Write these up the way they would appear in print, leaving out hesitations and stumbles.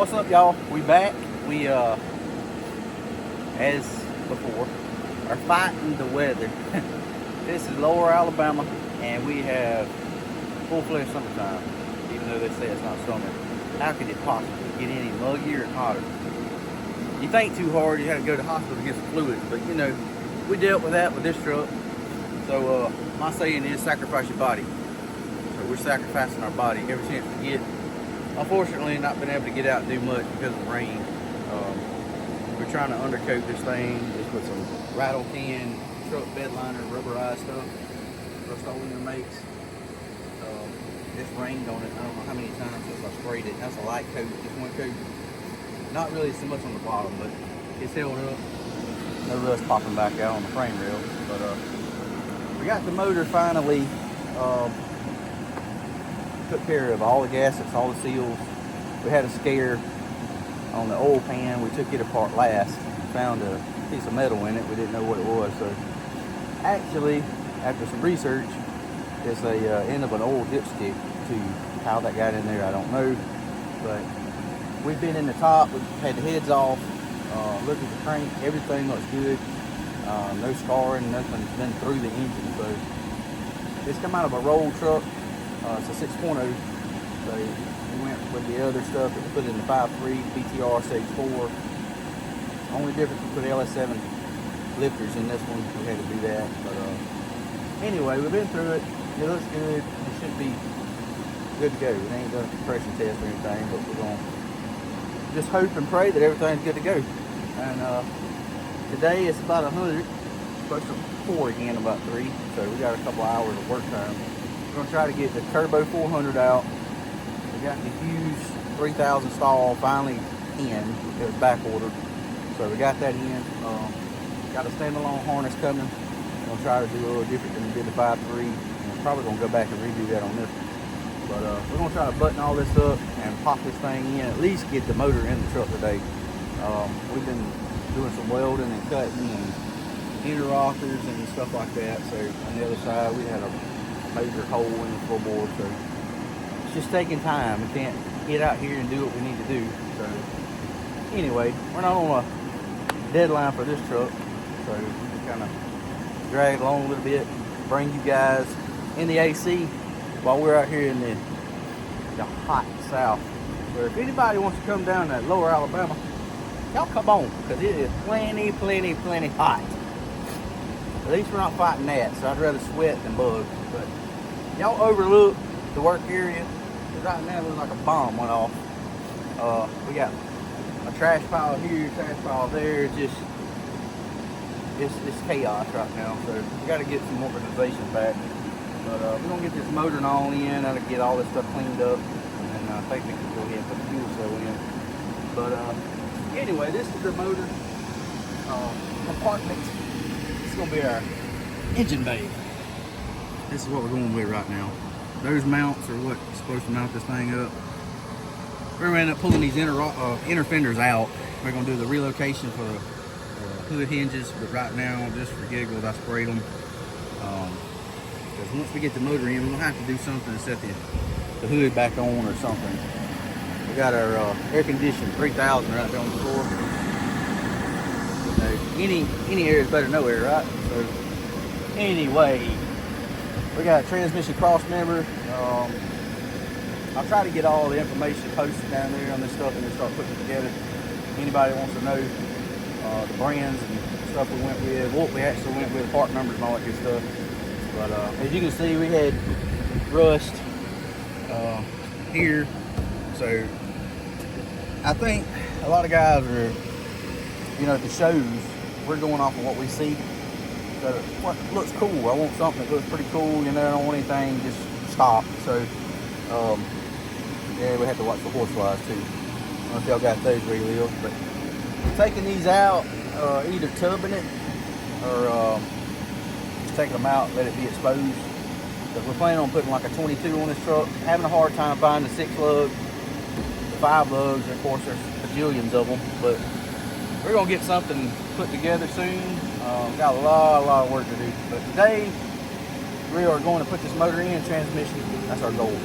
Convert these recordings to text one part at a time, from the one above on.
What's up, y'all? We back. We as before are fighting the weather. This is Lower Alabama and we have full-fledged summertime, even though they say it's not summer. How could it possibly get any muggier and hotter? You think too hard, you had to go to the hospital to get some fluids, but you know, we dealt with that with this truck. So my saying is sacrifice your body. So we're sacrificing our body every chance we get. Unfortunately, not been able to get out and do much because of rain. We're trying to undercoat this thing just with some rattle can, truck bed liner, rubberized stuff. Rust-Oleum makes. It's rained on it, I don't know how many times since I sprayed it. That's a light coat, just one coat. Not really so much on the bottom, but it's held up. No rust popping back out on the frame rail. But we got the motor finally took care of, all the gaskets, all the seals. We had a scare on the oil pan. We took it apart last, found a piece of metal in it. We didn't know what it was. So actually, after some research, it's a end of an oil dipstick. To how that got in there, I don't know. But we've been in the top, we've had the heads off, looked at the crank, everything looks good. No scarring, nothing's been through the engine. So it's come out of a roll truck. It's a 6.0. So we went with the other stuff that we put in the 5.3 BTR stage 4. Only difference, we put LS7 lifters in this one. We had to do that. But anyway, we've been through it. It looks good. It should be good to go. We ain't done a compression test or anything, but we're going to just hope and pray that everything's good to go. And today it's about 100. Supposed to pour again about 3. So we got a couple hours of work time. We're going to try to get the Turbo 400 out. We got the huge 3000 stall finally in. It was back ordered. So we got that in. Got a standalone harness coming. We're going to try to do a little different than we did the 5.3. We're probably going to go back and redo that on this one. But we're going to try to button all this up and pop this thing in. At least get the motor in the truck today. We've been doing some welding and cutting and interrockers and stuff like that. So on the other side we had a major hole in the floorboard, so it's just taking time. We can't get out here and do what we need to do. So anyway, we're not on a deadline for this truck, so we just kind of drag it along a little bit, bring you guys in the AC while we're out here in the hot south. So if anybody wants to come down to Lower Alabama, y'all come on, because it is plenty hot. At least we're not fighting that, so I'd rather sweat than bug. But y'all overlook the work area. Right now it looks like a bomb went off. We got a trash pile here, trash pile there. It's chaos right now. So we got to get some organization back. But we're gonna get this motor and all in. That'll get all this stuff cleaned up, and I think we can go ahead and put the fuel cell in. But anyway, this is the motor compartment. It's gonna be our engine bay. This is what we're going with right now. Those mounts are what's supposed to mount this thing up. We're gonna end up pulling these inner fenders out. We're gonna do the relocation for the hood hinges, but right now, just for giggles, I sprayed them. Because once we get the motor in, we're gonna have to do something to set the hood back on or something. We got our air conditioned 3000 right there on the floor. Any air is better than no air, right? So anyway, we got a transmission cross member. I'll try to get all the information posted down there on this stuff and then start putting it together. Anybody wants to know the brands and stuff we went with, what we actually went with, part numbers and all that good stuff. But as you can see, we had rust here. So I think a lot of guys are, you know, at the shows, we're going off of what we see. So what looks cool, I want something that looks pretty cool, you know, I don't want anything just stop. So yeah, we have to watch the horseflies too. I don't know if y'all got those where you live, but taking these out, either tubbing it or just taking them out, let it be exposed. Because we're planning on putting like a 22 on this truck. Having a hard time finding the 6 lug, the 5 lugs, of course there's bajillions of them, but we're gonna get something put together soon. Got a lot of work to do. But today, we are going to put this motor in, transmission. That's our goal.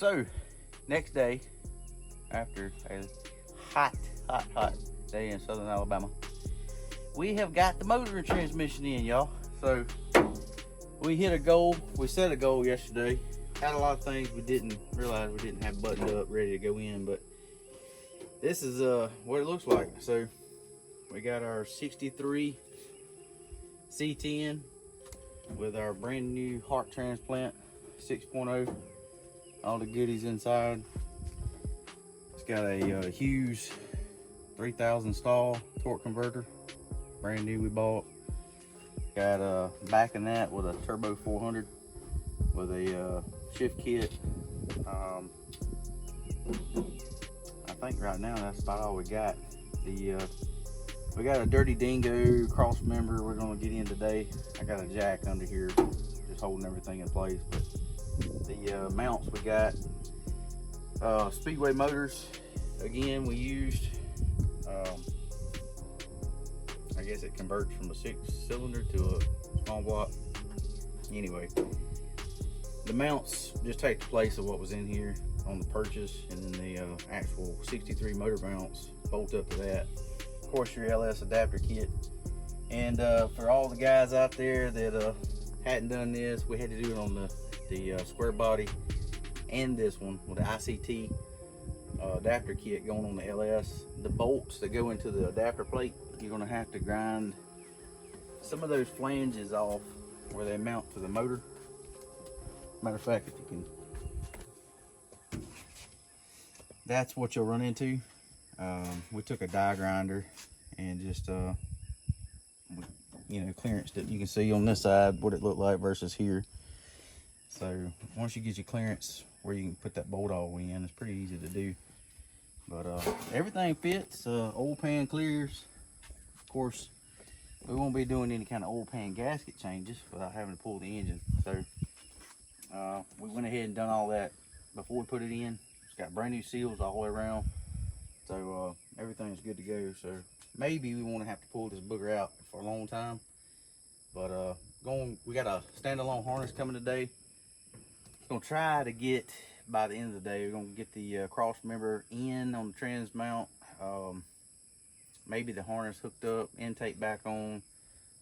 So next day, after a hot day in southern Alabama, we have got the motor and transmission in, y'all. So we hit a goal. We set a goal yesterday. Had a lot of things we didn't realize we didn't have buttoned up, ready to go in, but this is what it looks like. So we got our 63 C10 with our brand new heart transplant 6.0, all the goodies inside. It's got a Hughes 3000 stall torque converter, brand new we bought. Got backing that with a turbo 400 with a shift kit. I think right now that's about all we got. We got a dirty dingo cross member we're gonna get in today. I got a jack under here just holding everything in place, but the mounts we got, Speedway motors again we used. I guess it converts from a 6-cylinder to a small block. Anyway, the mounts just take the place of what was in here on the purchase, and then the actual 63 motor mounts bolt up to that. Of course, your LS adapter kit. And for all the guys out there that hadn't done this, we had to do it on the square body and this one with the ICT adapter kit going on the LS. The bolts that go into the adapter plate, you're gonna have to grind some of those flanges off where they mount to the motor. Matter of fact, if you can, that's what you'll run into. We took a die grinder and just clearanced it. You can see on this side what it looked like versus here. So once you get your clearance where you can put that bolt all in, it's pretty easy to do. But everything fits. Oil pan clears. Of course, we won't be doing any kind of oil pan gasket changes without having to pull the engine. So we went ahead and done all that before we put it in. It's got brand new seals all the way around. So everything's good to go. So maybe we won't have to pull this booger out for a long time. But we got a standalone harness coming today. Gonna try to get, by the end of the day, we're gonna get the cross member in on the trans mount. Maybe the harness hooked up, intake back on,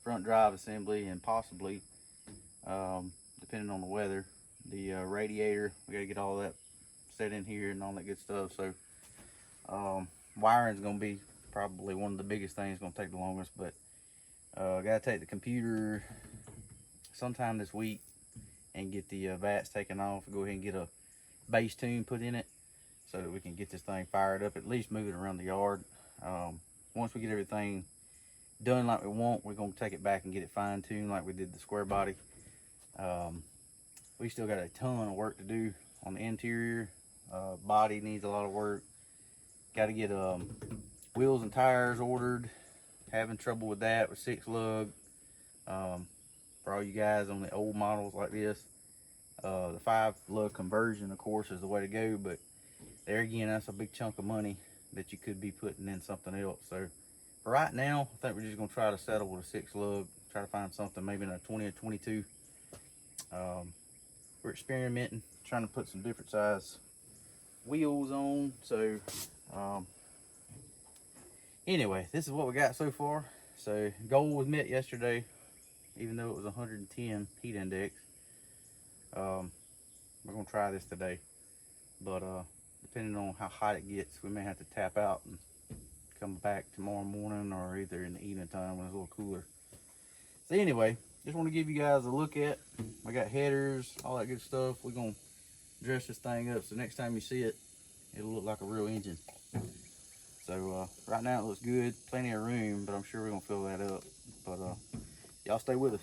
front drive assembly, and possibly, depending on the weather, the radiator. We gotta get all that set in here and all that good stuff. So wiring's gonna be probably one of the biggest things, gonna take the longest, but gotta take the computer sometime this week and get the vats taken off. Go ahead and get a bass tune put in it so that we can get this thing fired up, at least move it around the yard. Once we get everything done like we want, we're gonna take it back and get it fine-tuned like we did the square body. We still got a ton of work to do on the interior. Body needs a lot of work. Got to get wheels and tires ordered. Having trouble with that with 6 lug. For all you guys on the old models like this, the 5 lug conversion, of course, is the way to go. But there again, that's a big chunk of money that you could be putting in something else. So for right now, I think we're just gonna try to settle with a 6 lug. Try to find something maybe in a 20 or 22. We're experimenting, trying to put some different size wheels on. So anyway, this is what we got so far. So goal was met yesterday, even though it was 110 heat index. We're gonna try this today, but depending on how hot it gets, we may have to tap out and come back tomorrow morning, or either in the evening time when it's a little cooler. So anyway, just want to give you guys a look at. I got headers, all that good stuff. We're gonna dress this thing up so next time you see it, it'll look like a real engine. So right now it looks good, plenty of room, but I'm sure we're gonna fill that up. But y'all stay with us.